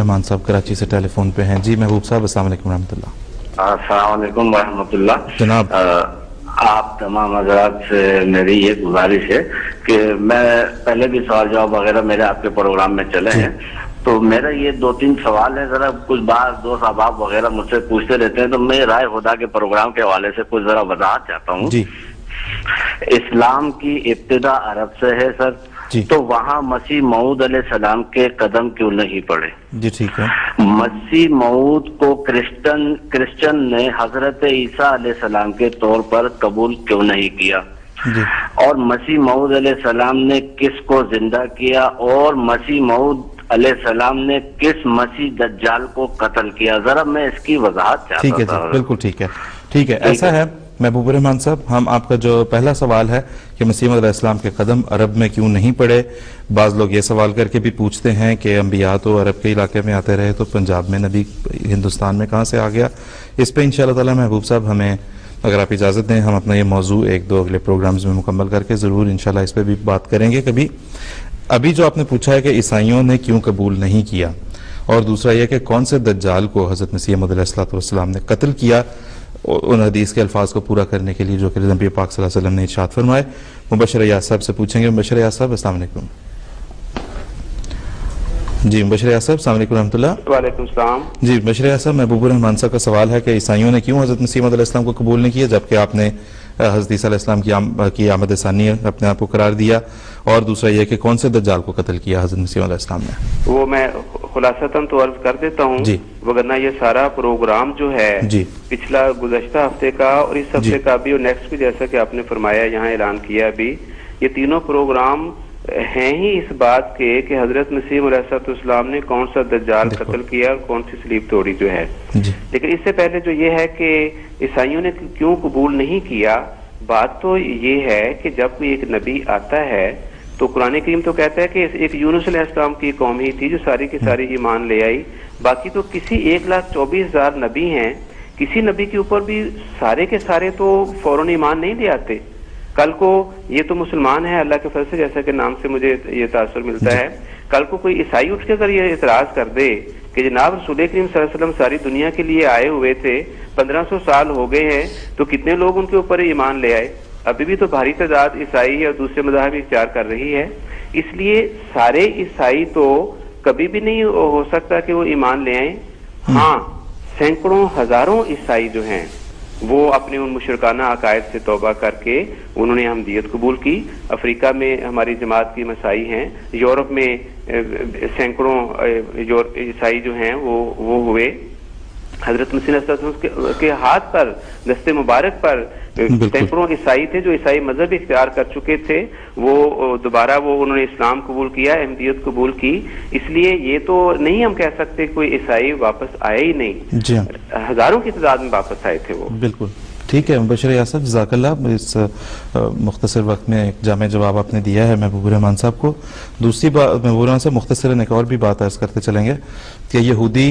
रहमान साहब कराची से टेलीफोन पे हैं। जी महबूब साहब, अस्सलाम वालेकुम रहमतुल्लाह। अस्सलाम वालेकुम रहमतुल्लाह। जनाब, आप तमाम हज़रात से मेरी ये गुजारिश है कि मैं पहले भी सवाल जवाब वगैरह मेरे आपके प्रोग्राम में चले हैं, तो मेरा ये 2-3 सवाल है। जरा कुछ बार दोस्त अहबाब वगैरह मुझसे पूछते रहते हैं, तो मैं राय खुदा के प्रोग्राम के हवाले से कुछ जरा वजाहत चाहता हूँ। जी, इस्लाम की इब्तिदा अरब से है सर, तो वहाँ मसीह मऊद अलैहिस्सलाम के कदम क्यों नहीं पड़े? जी ठीक है। मसीह मऊद को क्रिश्चियन ने हजरत ईसा अलैहिस्सलाम के तौर पर कबूल क्यों नहीं किया? जी, और मसीह मऊद अलैहिस्सलाम ने किसको जिंदा किया? और मसीह मऊद अलैहिस्सलाम ने किस मसीह दज्जाल को कत्ल किया? जरा मैं इसकी वजाहत चाहता ठीक है था। जी, बिल्कुल ठीक है। ठीक है, ऐसा है महबूब रहमान साहब, हम आपका जो पहला सवाल है कि मसीह मौऊद अलैहिस्सलाम के कदम अरब में क्यों नहीं पड़े, बाज़ लोग ये सवाल करके भी पूछते हैं कि अंबिया तो अरब के इलाके में आते रहे, तो पंजाब में नबी हिंदुस्तान में कहाँ से आ गया? इस पर इंशाअल्लाह ताला महबूब साहब हमें अगर आप इजाज़त दें, हम अपना ये मौजू 1-2 अगले प्रोग्राम्स में मुकम्मल करके ज़रूर इंशाअल्लाह इस पर भी बात करेंगे कभी। अभी जो आपने पूछा है कि ईसाइयों ने क्यों कबूल नहीं किया, और दूसरा यह कि कौन से दज्जाल को हज़रत मसीह मऊद अलैहिस्सलाम ने कत्ल किया, उन हदीस के अल्फाज को पूरा करने के लिए जो कि नबी पाक सल्लल्लाहु अलैहि वसल्लम ने इरशाद फरमाए। मुबश्शिर अय्याज साहब से पूछेंगे। मुबश्शिर अय्याज साहब, अस्सलाम वालेकुम। जी मुबश्शिर अय्याज साहब, अस्सलाम वालेकुम रहमतुल्लाह। वालेकुम सलाम। जी मुबश्शिर अय्याज साहब, महबूब रहमान साहब का सवाल है कि ईसाइयों ने क्यों हज़रत मसीह मऊद अलैहिस्सलाम को कबूल नहीं किया, जबकि आपने हज़रत ईसा अलैहिस्सलाम की आमद सानी अपने आप को करार दिया, और दूसरा यह कि कौन से दज्जाल को कत्ल किया हज़रत मसीह मऊद अलैहिस्सलाम ने? वो मैं खुलासतन तो अर्ज कर देता हूँ, वगरना ये सारा प्रोग्राम जो है पिछला गुज़श्ता हफ्ते का और इस हफ्ते का भी और नेक्स्ट भी, जैसा कि आपने फरमाया यहाँ ऐलान किया अभी, ये तीनों प्रोग्राम हैं ही इस बात के कि हजरत मसीह अलैहिस्सलाम ने कौन सा दज्जाल कत्ल किया और कौन सी सलीब तोड़ी जो है। लेकिन इससे पहले जो ये है कि ईसाइयों ने क्यों कबूल नहीं किया, बात तो ये है कि जब कोई एक नबी आता है तो कुरान करीम तो कहता है कि एक यूनुस अलैहिस्सलाम की कौम ही थी जो सारी की सारी ईमान ले आई। बाकी तो किसी 1,24,000 नबी हैं, किसी नबी के ऊपर भी सारे के सारे तो फौरन ईमान नहीं ले आते। कल को ये तो मुसलमान है अल्लाह के फजल से, जैसा कि नाम से मुझे ये तासुर मिलता है, कल को कोई ईसाई उठ के अगर ये इतराज कर दे कि जनाब रसूल करीम सल्लल्लाहु अलैहि वसल्लम सारी दुनिया के लिए आए हुए थे, 1500 साल हो गए हैं, तो कितने लोग उनके ऊपर ईमान ले आए? अभी भी तो भारी तादाद ईसाई और दूसरे मज़ाहब इख्तियार कर रही है। इसलिए सारे ईसाई तो कभी भी नहीं हो सकता कि वो ईमान ले आए। हाँ, सैकड़ों हजारों ईसाई जो हैं वो अपने उन मुशरकाना अकायद से तौबा करके उन्होंने अहमदियत कबूल की। अफ्रीका में हमारी जमात की मसाई हैं, यूरोप में सैकड़ों ईसाई जो हैं वो हुए। हजरत मसीह के हाथ पर, दस्ते मुबारक पर सैकड़ों ईसाई थे जो ईसाई मजहब इख्तियार कर चुके थे, वो दोबारा उन्होंने इस्लाम कबूल किया, अहमदियत कबूल की। इसलिए ये तो नहीं हम कह सकते कोई ईसाई वापस आए ही नहीं, हजारों की तादाद में वापस आए थे वो। बिल्कुल ठीक है। मुबश्शिर अय्याज साहब, जज़ाकल्लाह, इस मुख्तसर वक्त में एक जामे जवाब आपने दिया है महबूब रहमान साहब को। दूसरी बात महबूब रहमान साहब, मुख्तसरन एक और भी बात अर्ज करते चलेंगे कि यहूदी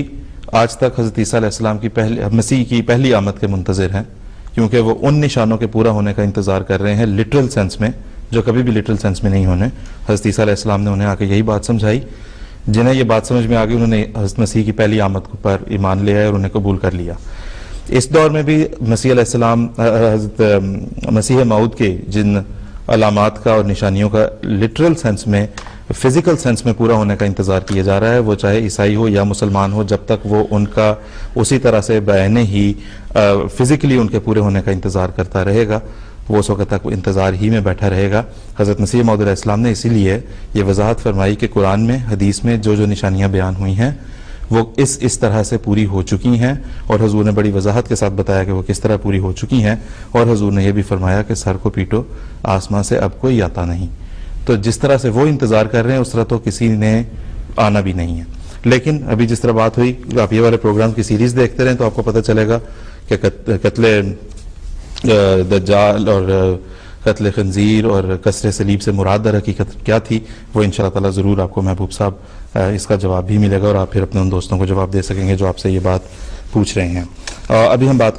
आज तक हज़रत ईसा अलैहिस्सलाम की मसीह की पहली आमद के मुंतज़िर हैं, क्योंकि वो उन निशानों के पूरा होने का इंतजार कर रहे हैं लिटरल सेंस में, जो कभी भी लिटरल सेंस में नहीं होने। हज़रत ईसा अलैहिस्सलाम ने उन्हें आके यही बात समझाई, जिन्हें ये बात समझ में आ गई उन्होंने हज़रत मसीह की पहली आमद पर ईमान ले आए और उन्हें कबूल कर लिया। इस दौर में भी मसीह अलैहिस्सलाम, हज़रत मसीह मऊद के जिन अलामात का और निशानियों का लिटरल सेंस में, फिजिकल सेंस में पूरा होने का इंतज़ार किया जा रहा है, वो चाहे ईसाई हो या मुसलमान हो, जब तक वो उनका उसी तरह से बयाने ही फिजिकली उनके पूरे होने का इंतज़ार करता रहेगा, वो उस वक्त तक इंतज़ार ही में बैठा रहेगा। हज़रत मसीह मऊद अलैहिस्सलाम ने इसीलिए ये वजाहत फरमाई कि कुरान में, हदीस में जो जो निशानियाँ बयान हुई हैं वो इस तरह से पूरी हो चुकी हैं, और हजूर ने बड़ी वजाहत के साथ बताया कि वो किस तरह पूरी हो चुकी हैं, और हजूर ने यह भी फरमाया कि सर को पीटो, आसमां से अब कोई आता नहीं। तो जिस तरह से वो इंतज़ार कर रहे हैं उस तरह तो किसी ने आना भी नहीं है। लेकिन अभी जिस तरह बात हुई, आप ये वाले प्रोग्राम की सीरीज़ देखते रहें तो आपको पता चलेगा कि कत्ले दज्जाल और कत्ल खंजीर और कसरे सलीब से मुराद दर हकीकत क्या थी, वो इंशाअल्लाह ताला ज़रूर आपको महबूब साहब इसका जवाब भी मिलेगा, और आप फिर अपने उन दोस्तों को जवाब दे सकेंगे जो आपसे ये बात पूछ रहे हैं। अभी हम बात